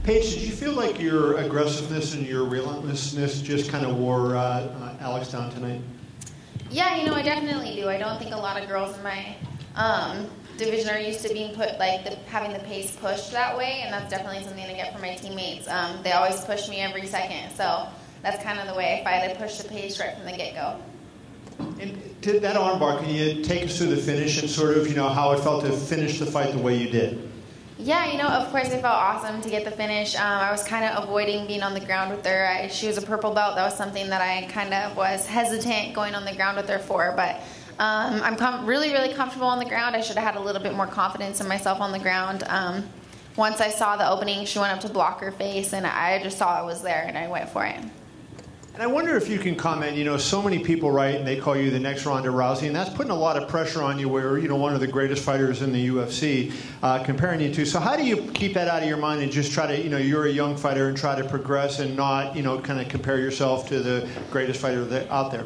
Paige, did you feel like your aggressiveness and your relentlessness just kind of wore Alex down tonight? Yeah, you know, I definitely do. I don't think a lot of girls in my division are used to being put, like, having the pace pushed that way, and that's definitely something I get from my teammates. They always push me every second, so that's kind of the way I fight. I push the pace right from the get-go. And to that armbar, can you take us through the finish and sort of, you know, how it felt to finish the fight the way you did? Yeah, you know, of course it felt awesome to get the finish. I was kind of avoiding being on the ground with her. She was a purple belt. That was something that I kind of was hesitant going on the ground with her for. But I'm really, really comfortable on the ground. I should have had a little bit more confidence in myself on the ground. Once I saw the opening, she went up to block her face, and I just saw it was there, and I went for it. And I wonder if you can comment, you know, so many people write and they call you the next Ronda Rousey, and that's putting a lot of pressure on you where, you know, one of the greatest fighters in the UFC, comparing you to. So how do you keep that out of your mind and just try to, you know, you're a young fighter and try to progress and not, you know, kind of compare yourself to the greatest fighter out there?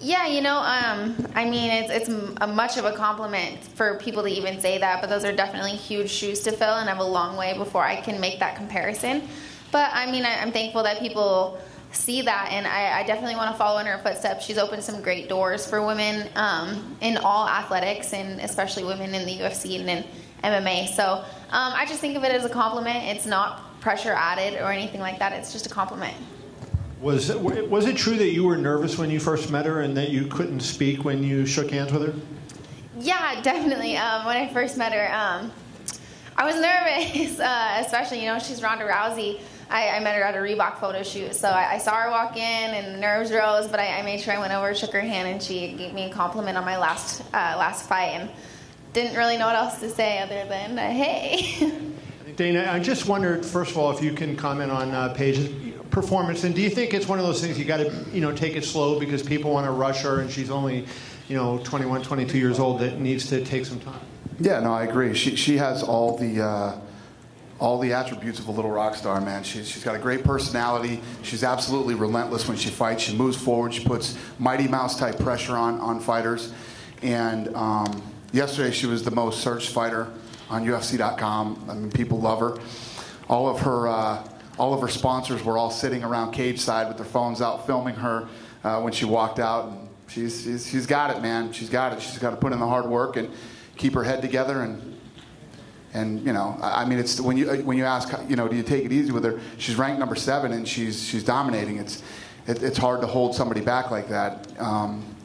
Yeah, you know, I mean, it's much of a compliment for people to even say that, but those are definitely huge shoes to fill, and I have a long way before I can make that comparison. But, I mean, I'm thankful that people see that, and I definitely want to follow in her footsteps. She's opened some great doors for women in all athletics, and especially women in the UFC and in MMA. So I just think of it as a compliment. It's not pressure added or anything like that. It's just a compliment. Was it true that you were nervous when you first met her and that you couldn't speak when you shook hands with her? Yeah, definitely. When I first met her, I was nervous, especially, you know, she's Ronda Rousey. I met her at a Reebok photo shoot, so I saw her walk in and the nerves rose, but I made sure I went over, shook her hand, and she gave me a compliment on my last fight, and didn't really know what else to say other than, hey. Dana, I just wondered, first of all, if you can comment on Paige's performance, and do you think it's one of those things you got to, you know, take it slow because people want to rush her and she's only, you know, 21, 22 years old, that needs to take some time? Yeah, no, I agree. She has all the attributes of a little rock star, man. She's got a great personality. She's absolutely relentless when she fights. She moves forward. She puts Mighty Mouse type pressure on fighters. And yesterday she was the most searched fighter on UFC.com. I mean, people love her. All of her sponsors were all sitting around cage side with their phones out filming her when she walked out. And she's got it, man. She's got it. She's got to put in the hard work and keep her head together. And you know, I mean, it's when you ask, you know, do you take it easy with her? She's ranked number 7 and she's dominating. It's hard to hold somebody back like that.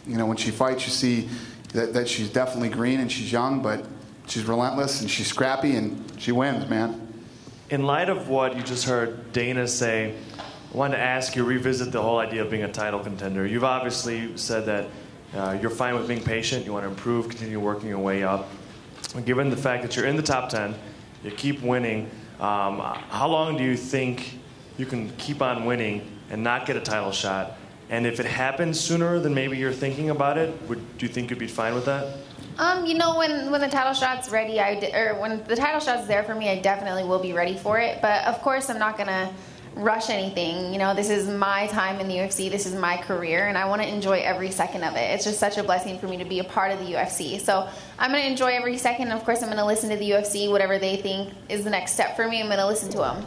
You know, when she fights, you see that she's definitely green and she's young, but she's relentless and she's scrappy and she wins, man. In light of what you just heard Dana say, I wanted to ask you, revisit the whole idea of being a title contender. You've obviously said that you're fine with being patient, you want to improve, continue working your way up. Given the fact that you're in the top 10, you keep winning, how long do you think you can keep on winning and not get a title shot? And if it happens sooner than maybe you're thinking about it, do you think you'd be fine with that? You know, when the title shot's ready, when the title shot's there for me, I definitely will be ready for it. But of course, I'm not gonna rush anything. You know, this is my time in the UFC. This is my career, and I want to enjoy every second of it. It's just such a blessing for me to be a part of the UFC. So I'm going to enjoy every second. Of course, I'm going to listen to the UFC. Whatever they think is the next step for me, I'm going to listen to them.